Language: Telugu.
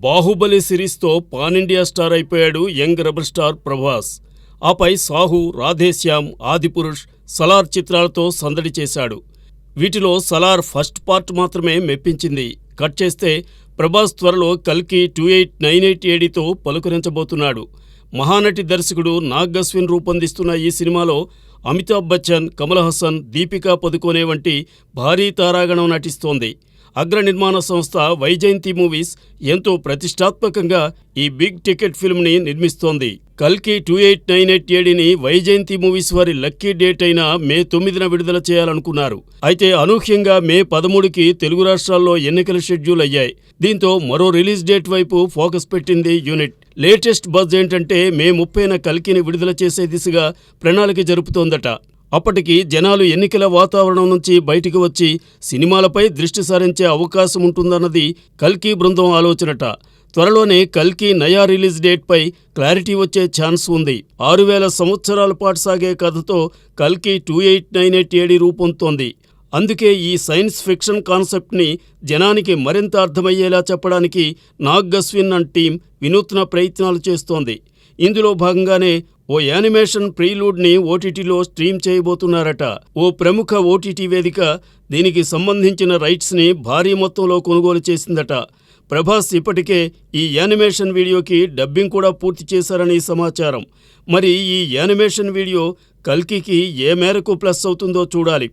బాహుబలి సిరీస్తో పాన్ ఇండియా స్టార్ అయిపోయాడు యంగ్ రెబల్ స్టార్ ప్రభాస్. ఆపై సాహు, రాధేశ్యామ్, ఆదిపురుష్, సలార్ చిత్రాలతో సందడి చేశాడు. వీటిలో సలార్ ఫస్ట్ పార్ట్ మాత్రమే మెప్పించింది. కట్ చేస్తే ప్రభాస్ త్వరలో కల్కి 2898 ఏడీతో పలుకరించబోతున్నాడు. మహానటి దర్శకుడు నాగ్ అశ్విన్ రూపొందిస్తున్న ఈ సినిమాలో అమితాబ్ బచ్చన్, కమల్ హాసన్, దీపికా పదుకోనే వంటి భారీ తారాగణం నటిస్తోంది. అగ్ర నిర్మాణ సంస్థ వైజయంతి మూవీస్ ఎంతో ప్రతిష్టాత్మకంగా ఈ బిగ్ టికెట్ ఫిల్మ్ని నిర్మిస్తోంది. కల్కి 2898 ఏడీని వైజయంతి మూవీస్ వారి లక్కీ డేట్ అయిన మే 9న విడుదల చేయాలనుకున్నారు. అయితే అనూహ్యంగా మే 13కి తెలుగు రాష్ట్రాల్లో ఎన్నికల షెడ్యూల్ అయ్యాయి. దీంతో మరో రిలీజ్ డేట్ వైపు ఫోకస్ పెట్టింది యూనిట్. లేటెస్ట్ బజ్ ఏంటంటే మే 30న కల్కిని విడుదల చేసే దిశగా ప్రణాళిక జరుపుతోందట. అప్పటికి జనాలు ఎన్నికల వాతావరణం నుంచి బయటికి వచ్చి సినిమాలపై దృష్టి సారించే అవకాశం ఉంటుందన్నది కల్కి బృందం ఆలోచనట. త్వరలోనే కల్కి నయా రిలీజ్ డేట్పై క్లారిటీ వచ్చే ఛాన్స్ ఉంది. 6000 సంవత్సరాల పాటు సాగే కథతో కల్కి 2898 ఏడీ రూపొందుతోంది. అందుకే ఈ సైన్స్ ఫిక్షన్ కాన్సెప్ట్ని జనానికి మరింత అర్థమయ్యేలా చెప్పడానికి నాగ్ అశ్విన్ అండ్ టీం వినూత్న ప్రయత్నాలు చేస్తోంది. ఇందులో భాగంగానే ఓ యానిమేషన్ ప్రీలూడ్ని ఓటీటీలో స్ట్రీమ్ చేయబోతున్నారట. ఓ ప్రముఖ ఓటీటీ వేదిక దీనికి సంబంధించిన రైట్స్ని భారీ మొత్తంలో కొనుగోలు చేసిందట. ప్రభాస్ ఇప్పటికే ఈ యానిమేషన్ వీడియోకి డబ్బింగ్ కూడా పూర్తి చేశారని సమాచారం. మరి ఈ యానిమేషన్ వీడియో కల్కికి ఏ మేరకు ప్లస్ అవుతుందో చూడాలి.